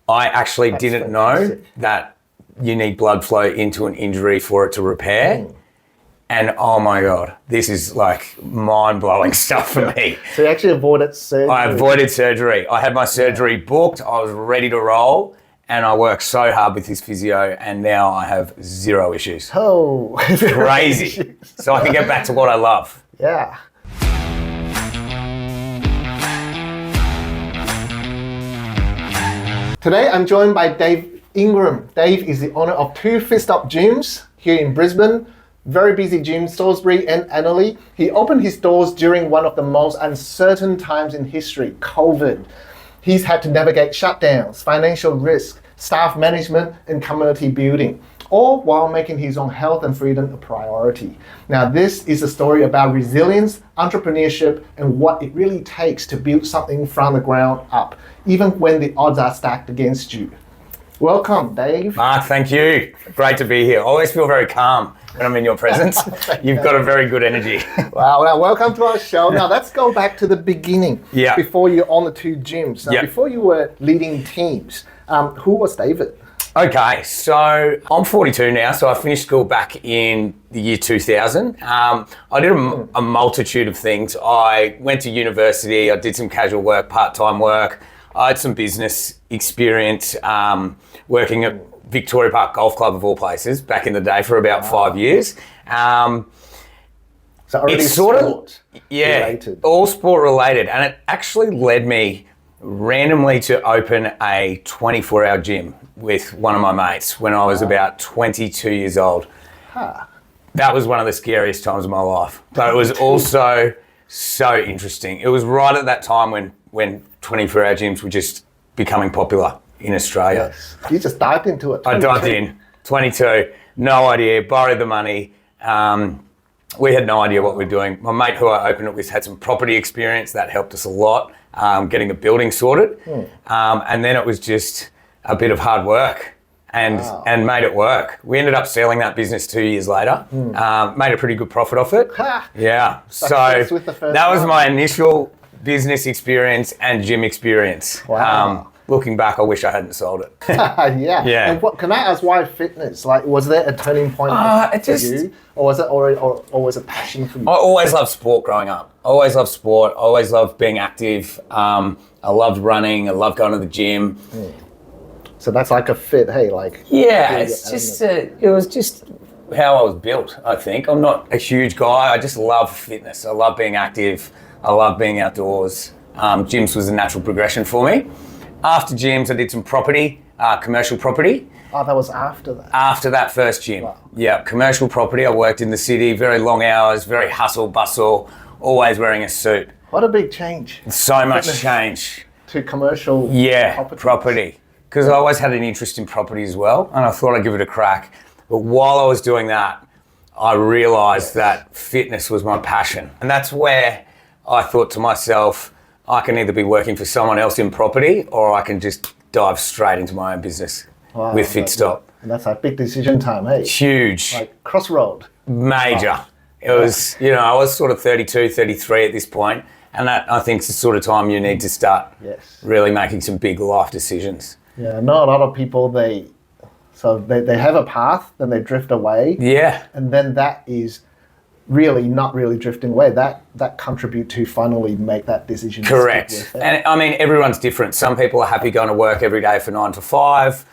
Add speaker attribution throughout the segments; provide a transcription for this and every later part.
Speaker 1: I actually didn't know that you need blood flow into an injury for it to repair. And oh my God, this is like mind-blowing stuff for me.
Speaker 2: So you actually avoided surgery?
Speaker 1: I avoided surgery. I had my surgery booked. I was ready to roll. And I worked so hard with his physio, and now I have zero issues.
Speaker 2: Oh.
Speaker 1: Crazy. So I can get back to what I love.
Speaker 2: Yeah. Today, I'm joined by Dave Ingram. Dave is the owner of two Fitstop gyms here in Brisbane. Very busy gyms, Salisbury and Annerley. He opened his doors during one of the most uncertain times in history, COVID. He's had to navigate shutdowns, financial risk, staff management, and community building, all while making his own health and freedom a priority. Now, this is a story about resilience, entrepreneurship, and what it really takes to build something from the ground up, even when the odds are stacked against you. Welcome, Dave.
Speaker 1: Mark, thank you. Great to be here. I always feel very calm when I'm in your presence. You've got a very good energy.
Speaker 2: Wow, well, welcome to our show. Now, let's go back to the beginning.
Speaker 1: Yeah.
Speaker 2: Before you owned the two gyms. Now, before you were leading teams, who was David?
Speaker 1: Okay, so I'm 42 now, so I finished school back in the year 2000. I did a multitude of things. I went to university, I did some casual work, part-time work. I had some business experience working at Victoria Park Golf Club of all places back in the day for about 5 years.
Speaker 2: So already
Speaker 1: it's sort
Speaker 2: sport related.
Speaker 1: All sport related, and it actually led me randomly to open a 24-hour gym with one of my mates when I was about 22 years old. That was one of the scariest times of my life, but it was also so interesting. It was right at that time when 24-hour gyms were just becoming popular in Australia.
Speaker 2: Yes. You just dived into it.
Speaker 1: 22. I dived in, 22, no idea, borrowed the money. We had no idea what we were doing. My mate who I opened it with had some property experience. That helped us a lot, getting the building sorted. And then it was just a bit of hard work and made it work. We ended up selling that business 2 years later, made a pretty good profit off it. Yeah, so that was my initial business experience and gym experience.
Speaker 2: Wow.
Speaker 1: Looking back, I wish I hadn't sold it.
Speaker 2: Yeah. And what can I ask? Why fitness? Like, was there a turning point for you, or was it always a passion for you?
Speaker 1: I always loved sport growing up. I always loved sport. I always loved being active. I loved running. I loved going to the gym.
Speaker 2: So that's like a fit. Hey, like
Speaker 1: it's just it was just how I was built. I think I'm not a huge guy. I just love fitness. I love being active. I love being outdoors. Gyms was a natural progression for me. After gyms, I did some property, commercial property.
Speaker 2: Oh, that was after that?
Speaker 1: After that first gym. Wow. Yeah, commercial property. I worked in the city, very long hours, very hustle bustle, always wearing a suit.
Speaker 2: What a big change.
Speaker 1: So much change.
Speaker 2: To commercial
Speaker 1: property. Because I always had an interest in property as well, and I thought I'd give it a crack. But while I was doing that, I realised that fitness was my passion. And that's where I thought to myself, I can either be working for someone else in property or I can just dive straight into my own business with Fitstop.
Speaker 2: And that's a big decision time, hey?
Speaker 1: Huge.
Speaker 2: Like crossroad.
Speaker 1: Major. It was, I was sort of 32, 33 at this point, and that I think is the sort of time you need to start really making some big life decisions.
Speaker 2: Yeah, not a lot of people, they have a path, then they drift away.
Speaker 1: Yeah.
Speaker 2: And then that is really not really drifting away. That contribute to finally make that decision.
Speaker 1: Correct. And I mean, everyone's different. Some people are happy going to work every day for 9 to 5.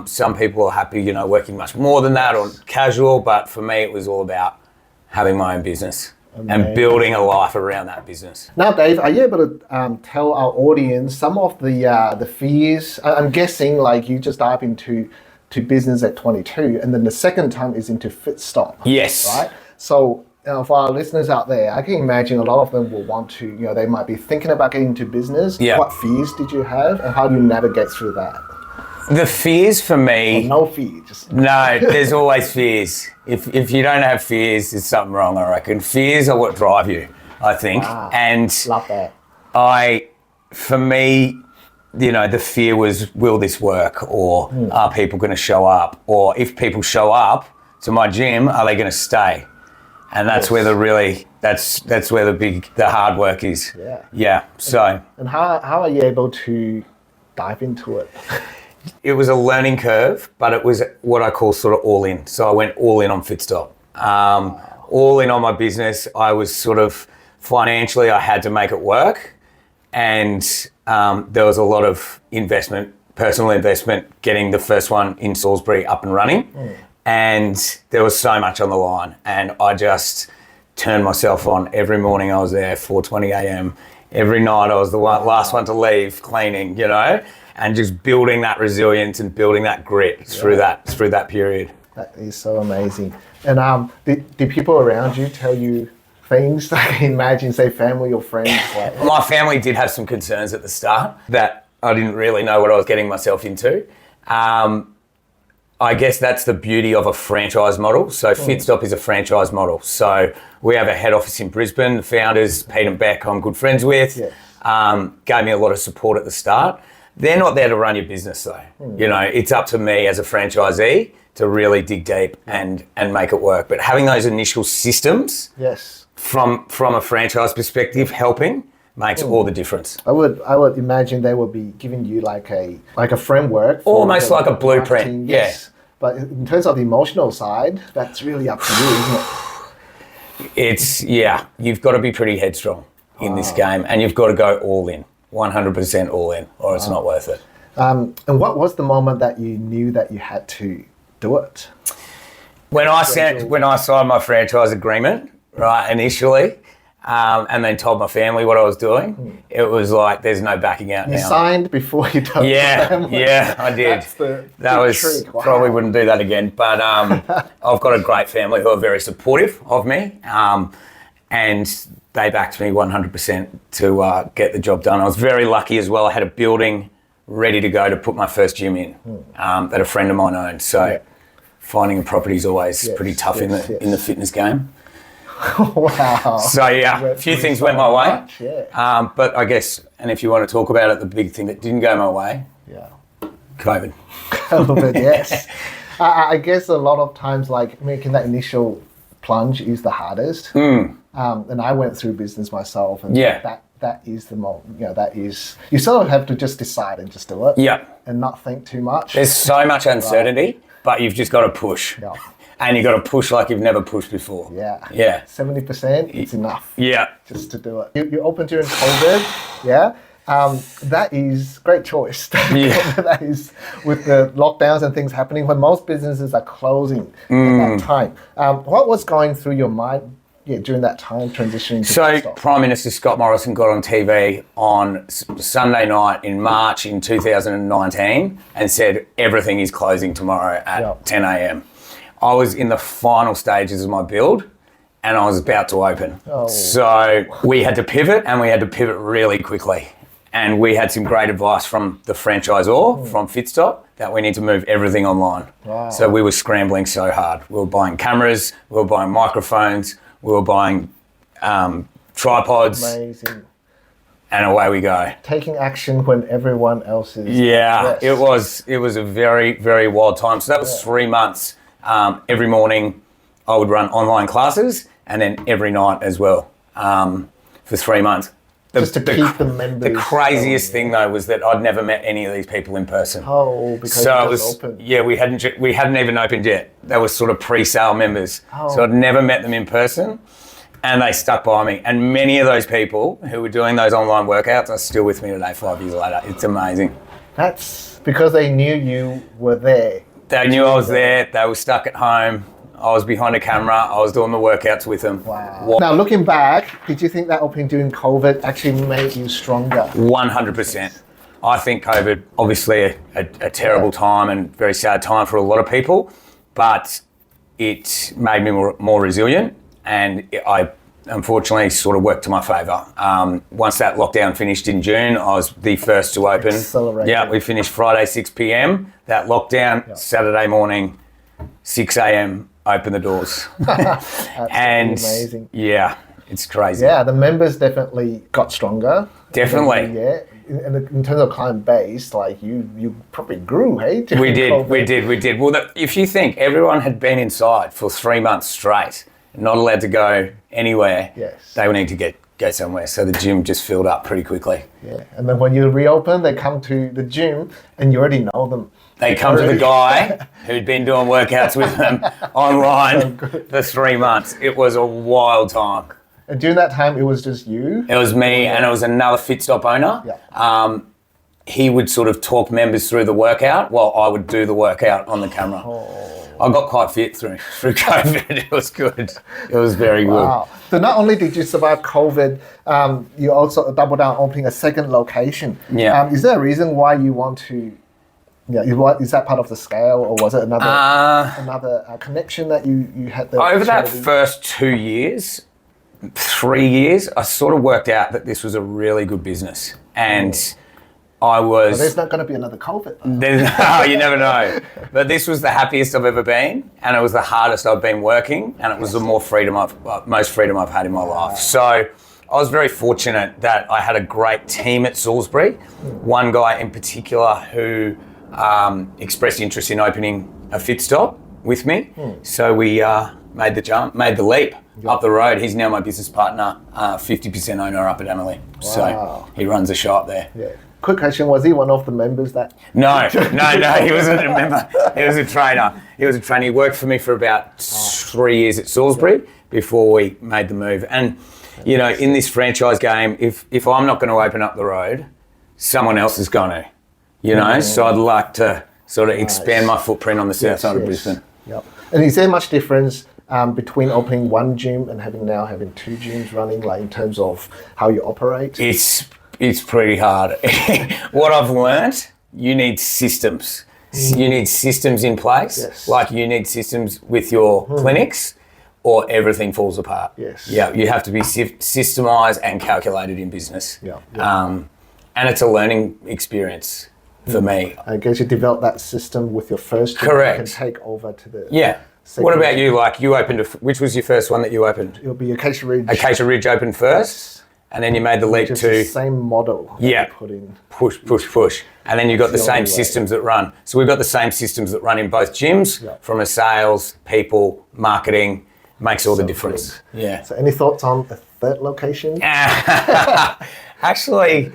Speaker 1: Some people are happy, working much more than that or casual. But for me, it was all about having my own business and building a life around that business.
Speaker 2: Now, Dave, are you able to tell our audience some of the fears? I'm guessing like you just dive into business at 22, and then the second time is into Fitstop.
Speaker 1: Yes.
Speaker 2: Right. So for our listeners out there, I can imagine a lot of them will want to, they might be thinking about getting into business.
Speaker 1: Yeah.
Speaker 2: What fears did you have, and how do you navigate through that?
Speaker 1: The fears for me...
Speaker 2: No fear.
Speaker 1: No, there's always fears. If you don't have fears, there's something wrong, I reckon. Fears are what drive you, I think.
Speaker 2: Wow.
Speaker 1: And
Speaker 2: love that.
Speaker 1: For me, the fear was, will this work? Or are people going to show up? Or if people show up to my gym, are they going to stay? And that's where that's where the hard work is.
Speaker 2: Yeah.
Speaker 1: Yeah. So.
Speaker 2: And how are you able to dive into it?
Speaker 1: It was a learning curve, but it was what I call sort of all in. So I went all in on Fitstop. All in on my business. I was sort of financially, I had to make it work. And there was a lot of investment, personal investment, getting the first one in Salisbury up and running. And there was so much on the line. And I just turned myself on. Every morning I was there, 4:20 a.m. Every night I was the last one to leave cleaning, you know, and just building that resilience and building that grit through that period.
Speaker 2: That is so amazing. And did people around you tell you things? I can imagine, say, family or friends. Like,
Speaker 1: my family did have some concerns at the start that I didn't really know what I was getting myself into. I guess that's the beauty of a franchise model. So Fitstop is a franchise model. So we have a head office in Brisbane. The founders, Pete and Beck, I'm good friends with, gave me a lot of support at the start. They're not there to run your business though. You know, it's up to me as a franchisee to really dig deep and make it work. But having those initial systems from a franchise perspective helping makes all the difference.
Speaker 2: I would imagine they would be giving you like a framework.
Speaker 1: Almost like a blueprint,
Speaker 2: yes. But in terms of the emotional side, that's really up to you, isn't it?
Speaker 1: You've got to be pretty headstrong in this game, and you've got to go all in, 100% all in, or it's not worth it.
Speaker 2: And what was the moment that you knew that you had to do it?
Speaker 1: When I signed my franchise agreement, right, initially, and then told my family what I was doing, it was like there's no backing out now.
Speaker 2: You signed before you told your family?
Speaker 1: Yeah, I did. That's the trick. Wow. Probably wouldn't do that again. But I've got a great family who are very supportive of me, and they backed me 100% to get the job done. I was very lucky as well. I had a building ready to go to put my first gym in that a friend of mine owned. So finding a property is always pretty tough in the fitness game.
Speaker 2: Wow.
Speaker 1: So a few things went my way. But I guess, and if you want to talk about it, the big thing that didn't go my way, COVID.
Speaker 2: COVID, yes. I guess a lot of times, like making that initial plunge is the hardest. And I went through business myself, and that is the moment. You know, that is, you sort of have to just decide and just do it. And not think too much.
Speaker 1: There's so much uncertainty, but you've just got to push. And you got to push like you've never pushed before.
Speaker 2: 70%, it's enough. Just to do it. You opened during COVID, that is great choice. That is with the lockdowns and things happening when most businesses are closing at that time. What was going through your mind during that time transitioning to Fitstop?
Speaker 1: Prime Minister Scott Morrison got on TV on Sunday night in March in 2019 and said everything is closing tomorrow at 10 a.m. I was in the final stages of my build and I was about to open. So we had to pivot, and we had to pivot really quickly. And we had some great advice from the franchisor, from Fitstop, that we need to move everything online. So we were scrambling so hard. We were buying cameras, we were buying microphones, we were buying tripods.
Speaker 2: Amazing.
Speaker 1: And away we go.
Speaker 2: Taking action when everyone else is.
Speaker 1: It was a very, very wild time. So that was 3 months. Every morning I would run online classes, and then every night as well, for 3 months.
Speaker 2: Just to keep the members.
Speaker 1: The craziest thing though was that I'd never met any of these people in person.
Speaker 2: Because
Speaker 1: so
Speaker 2: it was open.
Speaker 1: we hadn't even opened yet. They were sort of pre-sale members. So I'd never met them in person, and they stuck by me. And many of those people who were doing those online workouts are still with me today, 5 years later. It's amazing.
Speaker 2: That's because they knew you were there.
Speaker 1: They knew I was there. They were stuck at home. I was behind a camera. I was doing the workouts with them.
Speaker 2: Wow. Now, looking back, did you think that opening during COVID actually made you stronger?
Speaker 1: 100%. I think COVID, obviously a terrible time and very sad time for a lot of people, but it made me more resilient, and I unfortunately sort of worked to my favour. Once that lockdown finished in June, I was the first to open.
Speaker 2: Accelerated.
Speaker 1: We finished Friday 6 p.m. That lockdown, Saturday morning 6 a.m. open the doors.
Speaker 2: And amazing.
Speaker 1: It's crazy.
Speaker 2: The members definitely got stronger.
Speaker 1: Definitely.
Speaker 2: And in terms of client base, like you probably grew, hey?
Speaker 1: We did. Well, if you think everyone had been inside for 3 months straight, not allowed to go anywhere, they would need to get go somewhere. So the gym just filled up pretty quickly.
Speaker 2: Yeah, and then when you reopen, they come to the gym and you already know them.
Speaker 1: They come to the guy who'd been doing workouts with them online for 3 months. It was a wild time.
Speaker 2: And during that time, it was just you?
Speaker 1: It was me and it was another Fitstop owner.
Speaker 2: Yeah.
Speaker 1: He would sort of talk members through the workout while I would do the workout on the camera. I got quite fit through COVID. It was good. It was very good.
Speaker 2: Wow. So not only did you survive COVID, you also doubled down opening a second location.
Speaker 1: Yeah.
Speaker 2: Is there a reason why you want to? Yeah. Is that part of the scale, or was it another connection that you had?
Speaker 1: Over that first 2 years, 3 years, I sort of worked out that this was a really good business, and I was.
Speaker 2: Well, there's not going to be another COVID.
Speaker 1: You never know. But this was the happiest I've ever been, and it was the hardest I've been working, and it was the most freedom I've had in my life. So I was very fortunate that I had a great team at Salisbury. One guy in particular who expressed interest in opening a Fitstop with me. So we made the jump, made the leap up the road. He's now my business partner, 50% owner up at Annerley.
Speaker 2: Wow.
Speaker 1: So he runs a shop there.
Speaker 2: Yeah. Quick question, was he one of the members that...
Speaker 1: No, he wasn't a member. He was a trainer. He worked for me for about 3 years at Salisbury before we made the move. And, you know, in this franchise game, if I'm not going to open up the road, someone else is going to, you know? So I'd like to sort of expand my footprint on the south side of Brisbane.
Speaker 2: Yep. And is there much difference between opening one gym and having 2 gyms running, like in terms of how you operate?
Speaker 1: It's pretty hard. What I've learned, you need systems. You need systems in place.
Speaker 2: Yes.
Speaker 1: Like you need systems with your clinics or everything falls apart.
Speaker 2: Yes.
Speaker 1: Yeah, you have to be systemised and calculated in business.
Speaker 2: Yeah.
Speaker 1: And it's a learning experience for me.
Speaker 2: I guess you develop that system with your first gym.
Speaker 1: Correct.
Speaker 2: You can take over to the...
Speaker 1: Yeah. What about you? Like you opened, which was your first one that you opened?
Speaker 2: It'll be Acacia Ridge.
Speaker 1: Acacia Ridge opened first. And then you made the leap
Speaker 2: Just
Speaker 1: to
Speaker 2: the same model.
Speaker 1: Yeah.
Speaker 2: Put in.
Speaker 1: Push. And then you've got the same systems that run. So we've got the same systems that run in both gyms, from a sales, people, marketing, makes all the difference.
Speaker 2: Good.
Speaker 1: Yeah.
Speaker 2: So any thoughts on a third location?
Speaker 1: Actually,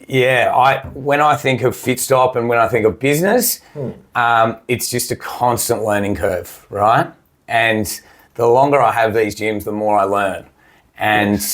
Speaker 1: yeah, when I think of Fitstop and when I think of business, it's just a constant learning curve, right? And the longer I have these gyms, the more I learn. And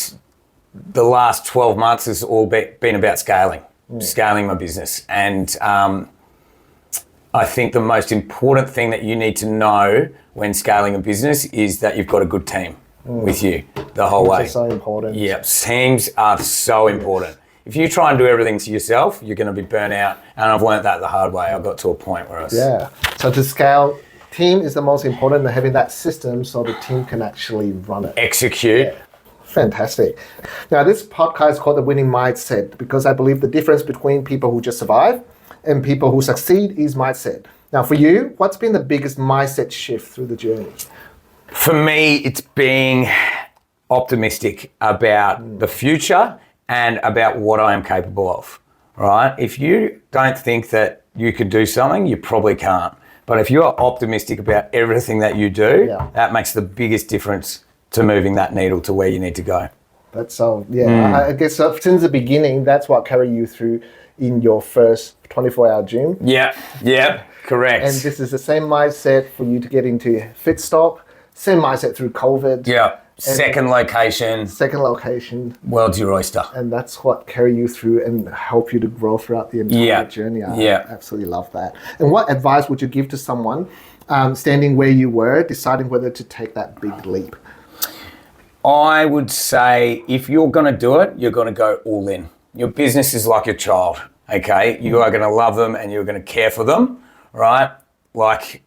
Speaker 1: the last 12 months has all been about scaling my business. And I think the most important thing that you need to know when scaling a business is that you've got a good team with you the whole way.
Speaker 2: Teams are so important.
Speaker 1: Yeah, teams are so important. If you try and do everything to yourself, you're going to be burnt out. And I've learned that the hard way. I got to a point where I was...
Speaker 2: Yeah. So to scale, team is the most important, and having that system so the team can actually run it.
Speaker 1: Execute.
Speaker 2: Yeah. Fantastic. Now, this podcast is called The Winning Mindset because I believe the difference between people who just survive and people who succeed is mindset. Now, for you, what's been the biggest mindset shift through the journey?
Speaker 1: For me, it's being optimistic about the future and about what I am capable of, right? If you don't think that you could do something, you probably can't. But if you are optimistic about everything that you do, that makes the biggest difference to moving that needle to where you need to go.
Speaker 2: That's so, I guess since the beginning, that's what carried you through in your first 24-hour gym.
Speaker 1: Yeah, correct.
Speaker 2: And this is the same mindset for you to get into Fitstop, same mindset through COVID.
Speaker 1: Yeah, second location. World's your oyster.
Speaker 2: And that's what carried you through and help you to grow throughout the entire journey. I absolutely love that. And what advice would you give to someone standing where you were, deciding whether to take that big leap?
Speaker 1: I would say if you're going to do it, you're going to go all in. Your business is like your child, okay? You are going to love them and you're going to care for them, right? Like,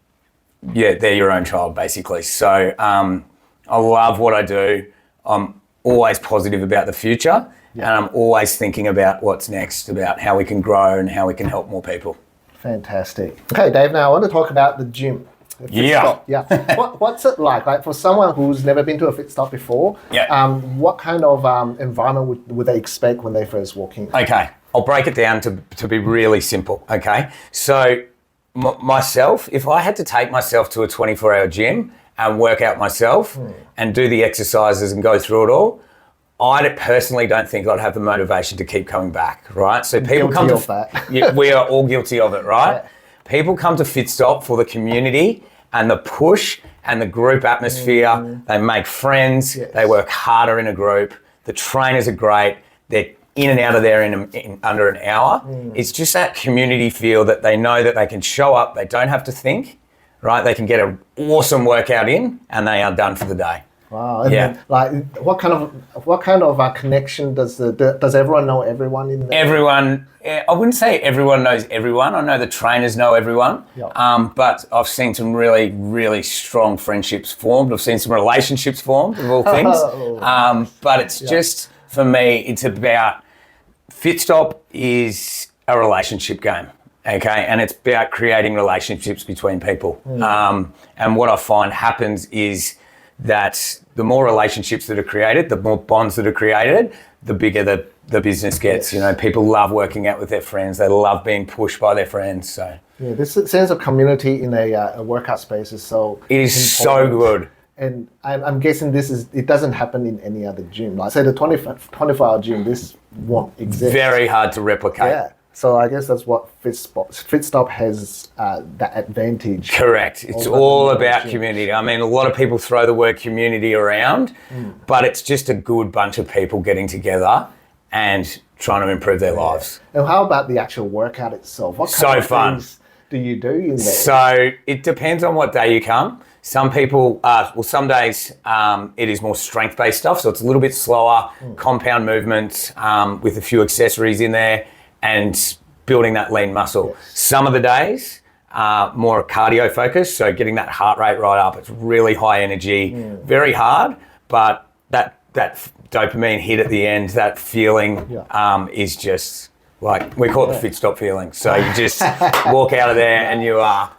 Speaker 1: they're your own child, basically. So I love what I do. I'm always positive about the future and I'm always thinking about what's next, about how we can grow and how we can help more people.
Speaker 2: Fantastic. Okay, Dave, now I want to talk about the gym.
Speaker 1: Yeah.
Speaker 2: What's it like? Like for someone who's never been to a Fitstop before, what kind of environment would they expect when they first walk in?
Speaker 1: Okay, I'll break it down to be really simple, okay? So myself, if I had to take myself to a 24-hour gym and work out myself and do the exercises and go through it all, I personally don't think I'd have the motivation to keep coming back, right? So people
Speaker 2: Guilty
Speaker 1: come
Speaker 2: of that.
Speaker 1: Yeah, we are all guilty of it, right?
Speaker 2: Yeah.
Speaker 1: People come to Fitstop for the community and the push and the group atmosphere. They make friends.
Speaker 2: Yes.
Speaker 1: They work harder in a group. The trainers are great. They're in and out of there in under an hour. It's just that community feel that they know that they can show up. They don't have to think, right? They can get an awesome workout in and they are done for the day.
Speaker 2: Wow. And
Speaker 1: Yeah.
Speaker 2: then, like, what kind of connection does everyone know everyone in there?
Speaker 1: Everyone, I wouldn't say everyone knows everyone. I know the trainers know everyone,
Speaker 2: Yeah.
Speaker 1: but I've seen some really, really strong friendships formed. I've seen some relationships formed, of all things. But it's just, for me, it's about, Fitstop is a relationship game, okay? And it's about creating relationships between people. And what I find happens is that the more relationships that are created, the more bonds that are created, the bigger the business gets.
Speaker 2: Yes.
Speaker 1: You know, people love working out with their friends. They love being pushed by their friends. So
Speaker 2: Yeah, this sense of community in a workout space is so
Speaker 1: it is so good.
Speaker 2: And I'm guessing it doesn't happen in any other gym. Like, say the 24-hour gym, this won't exist.
Speaker 1: Very hard to replicate.
Speaker 2: Yeah. So I guess that's what Fitstop has that advantage.
Speaker 1: Correct. It's
Speaker 2: over
Speaker 1: all
Speaker 2: the
Speaker 1: about
Speaker 2: gym.
Speaker 1: community. I mean, a lot of people throw the word community around, but it's just a good bunch of people getting together and trying to improve their lives.
Speaker 2: And how about the actual workout itself? What kind of
Speaker 1: fun.
Speaker 2: things do you do in there?
Speaker 1: So it depends on what day you come. Some people, some days it is more strength-based stuff, so it's a little bit slower, compound movements with a few accessories in there and building that lean muscle.
Speaker 2: Yes.
Speaker 1: Some of the days are more cardio focused, so getting that heart rate right up. It's really high energy, very hard, but that dopamine hit at the end, that feeling is just like, we call it the Fitstop feeling. So you just walk out of there and you are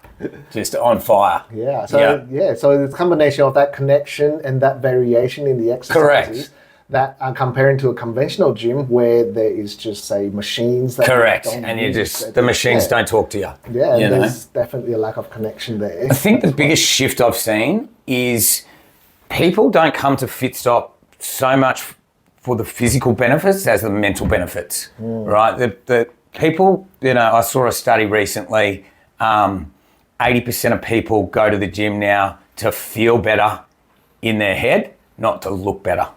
Speaker 1: just on fire.
Speaker 2: Yeah. So so it's a combination of that connection and that variation in the exercises.
Speaker 1: Correct.
Speaker 2: That are comparing to a conventional gym where there is just, say, machines that
Speaker 1: Correct.
Speaker 2: don't
Speaker 1: And you
Speaker 2: use.
Speaker 1: just, the machines don't talk to you.
Speaker 2: Yeah,
Speaker 1: you know?
Speaker 2: there's definitely a lack of connection there.
Speaker 1: I think the biggest shift I've seen is people don't come to Fitstop so much for the physical benefits as the mental benefits, right? The people, I saw a study recently, 80% of people go to the gym now to feel better in their head, not to look better.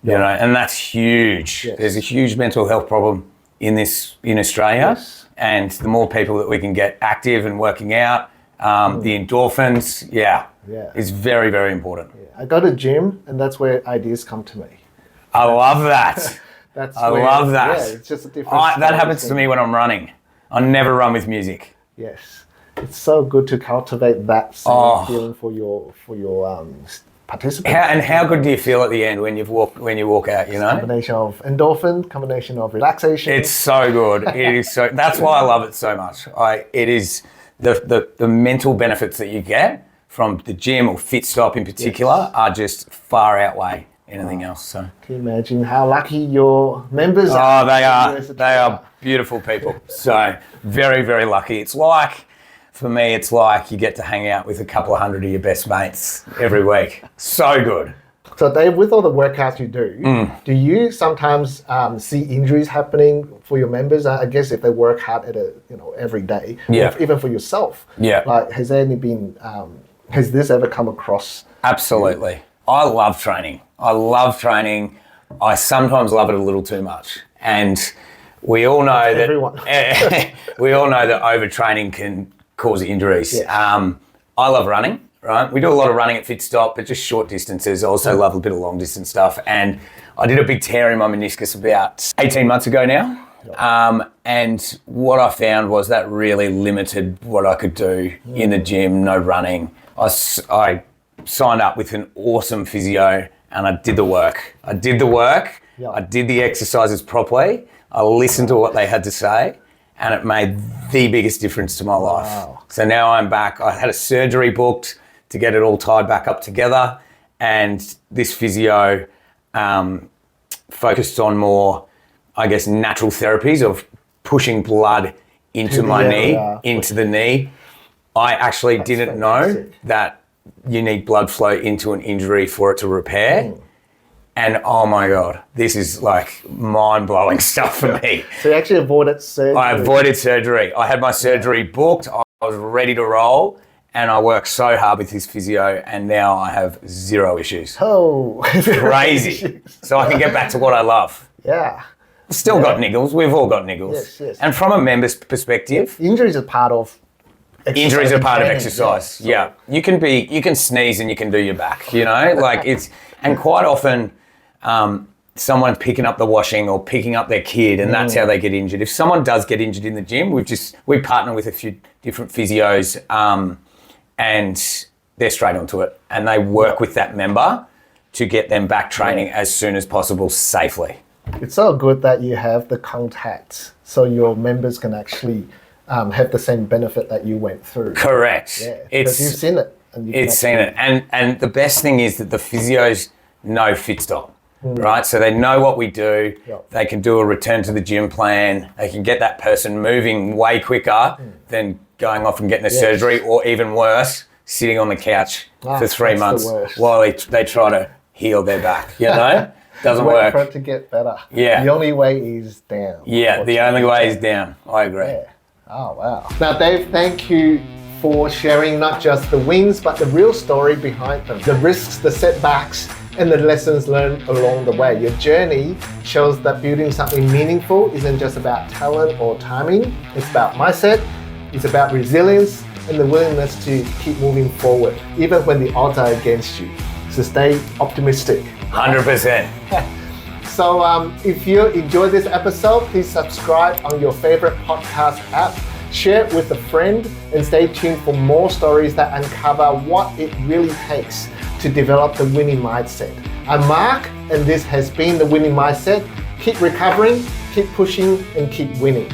Speaker 1: You know, and that's huge.
Speaker 2: Yes.
Speaker 1: There's a huge mental health problem in Australia,
Speaker 2: Yes.
Speaker 1: and the more people that we can get active and working out, the endorphins, is very, very important.
Speaker 2: I go to gym and that's where ideas come to me.
Speaker 1: I love that. I love that.
Speaker 2: Yeah, it's just a different.
Speaker 1: That happens to me when I'm running. I never run with music.
Speaker 2: Yes, it's so good to cultivate that same feeling for your participants.
Speaker 1: How good do you feel at the end when you walk out? You know,
Speaker 2: Combination of endorphin, combination of relaxation.
Speaker 1: it's so good. It is so. That's why I love it so much. It is the mental benefits that you get from the gym or Fitstop in particular are just far outweigh anything else. So
Speaker 2: Can you imagine how lucky your members
Speaker 1: oh, they
Speaker 2: are? as a
Speaker 1: are
Speaker 2: trainer?
Speaker 1: beautiful people. So very, very lucky. It's like, for me, it's like you get to hang out with a couple of hundred of your best mates every week. So good.
Speaker 2: So Dave, with all the workouts you do you sometimes see injuries happening for your members? I guess if they work hard at every day,
Speaker 1: Yeah.
Speaker 2: or even for yourself.
Speaker 1: Yeah.
Speaker 2: Like, has this ever come across?
Speaker 1: Absolutely. I love training. I sometimes love it a little too much. And we all know
Speaker 2: everyone.
Speaker 1: that overtraining can cause injuries.
Speaker 2: Yes.
Speaker 1: I love running, right? We do a lot of running at Fitstop, but just short distances. I also love a bit of long distance stuff. And I did a big tear in my meniscus about 18 months ago now. And what I found was that really limited what I could do in the gym, no running. I signed up with an awesome physio and I did the work. I did the exercises properly. I listened to what they had to say and it made the biggest difference to my life. So now I'm back. I had a surgery booked to get it all tied back up together, and this physio focused on more, I guess, natural therapies of pushing blood into my knee, into the knee. I actually didn't know that you need blood flow into an injury for it to repair. And oh my God, this is like mind-blowing stuff for me.
Speaker 2: So you actually avoided surgery.
Speaker 1: I avoided surgery. I had my surgery booked. I was ready to roll. And I worked so hard with his physio, and now I have zero issues.
Speaker 2: Oh,
Speaker 1: Crazy. So I can get back to what I love.
Speaker 2: Yeah.
Speaker 1: Still got niggles. We've all got niggles.
Speaker 2: Yes.
Speaker 1: And from a member's perspective,
Speaker 2: injuries are part of exercise.
Speaker 1: Injuries are part of
Speaker 2: training,
Speaker 1: exercise.
Speaker 2: yeah.
Speaker 1: Yeah. You can sneeze and you can do your back, and quite often someone's picking up the washing or picking up their kid, and that's how they get injured. If someone does get injured in the gym, we partner with a few different physios, and they're straight onto it, and they work with that member to get them back training as soon as possible safely.
Speaker 2: It's so good that you have the contacts so your members can actually have the same benefit that you went through.
Speaker 1: Correct.
Speaker 2: Yeah, because you've seen it.
Speaker 1: And the best thing is that the physios know Fitstop, right? So they know what we do.
Speaker 2: Yep.
Speaker 1: They can do a return to the gym plan. They can get that person moving way quicker than going off and getting a surgery, or even worse, sitting on the couch for 3 months while they try to heal their back, Doesn't work.
Speaker 2: For it to get better.
Speaker 1: Yeah.
Speaker 2: The only way is down.
Speaker 1: Yeah, the only way is down. I agree.
Speaker 2: Yeah. Oh, wow. Now, Dave, thank you for sharing not just the wins, but the real story behind them. The risks, the setbacks, and the lessons learned along the way. Your journey shows that building something meaningful isn't just about talent or timing. It's about mindset. It's about resilience and the willingness to keep moving forward, even when the odds are against you. So stay optimistic.
Speaker 1: 100%.
Speaker 2: So if you enjoyed this episode, please subscribe on your favorite podcast app, share it with a friend, and stay tuned for more stories that uncover what it really takes to develop the winning mindset. I'm Mark, and this has been the Winning Mindset. Keep recovering, keep pushing, and keep winning.